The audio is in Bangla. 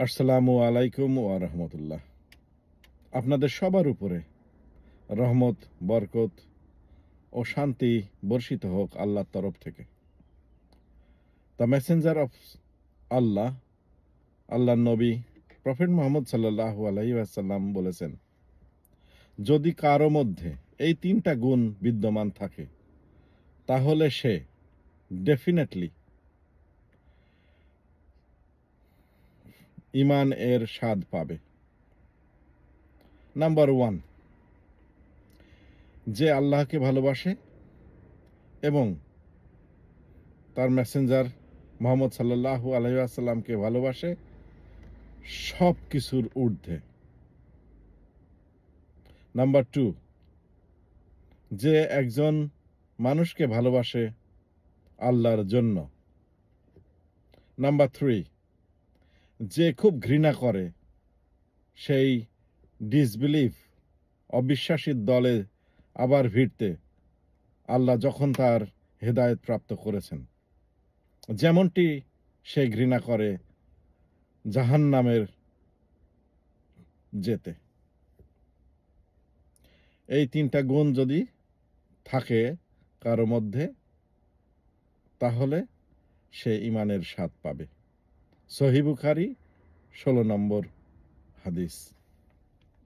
আসসালামু আলাইকুম ওয়া রাহমাতুল্লাহ। আপনাদের সবার উপরে রহমত, বরকত ও শান্তি বর্ষিত হোক আল্লাহর তরফ থেকে। দ্য মেসেঞ্জার অফ আল্লাহ, আল্লাহর নবী প্রফেট মুহাম্মদ সাল্লাল্লাহু আলাইহি ওয়াসাল্লাম বলেছেন, যদি কারো মধ্যে এই তিনটা গুণ বিদ্যমান থাকে তাহলে সে ডেফিনেটলি ঈমান এর স্বাদ পাবে। নাম্বার 1, যে আল্লাহকে ভালোবাসে এবং তার মেসেঞ্জার মুহাম্মদ সাল্লাল্লাহু আলাইহি ওয়াসাল্লামকে ভালোবাসে সব কিছুর ঊর্ধ্বে। নাম্বার 2, যে একজন মানুষকে ভালোবাসে আল্লাহর জন্য। নাম্বার 3, যে খুব ঘৃণা করে সেই ডিসবিলিভ অবিশ্বাসীর দলে আবার ভিড়তে আল্লাহ যখন তার হেদায়েত প্রাপ্ত করেছেন, যেমনটি সে ঘৃণা করে জাহান্নামের যেতে। এই তিনটা গুণ যদি থাকে কারো মধ্যে তাহলে সে ঈমানের স্বাদ পাবে। সহিহ বুখারী 16 নম্বর হাদিস।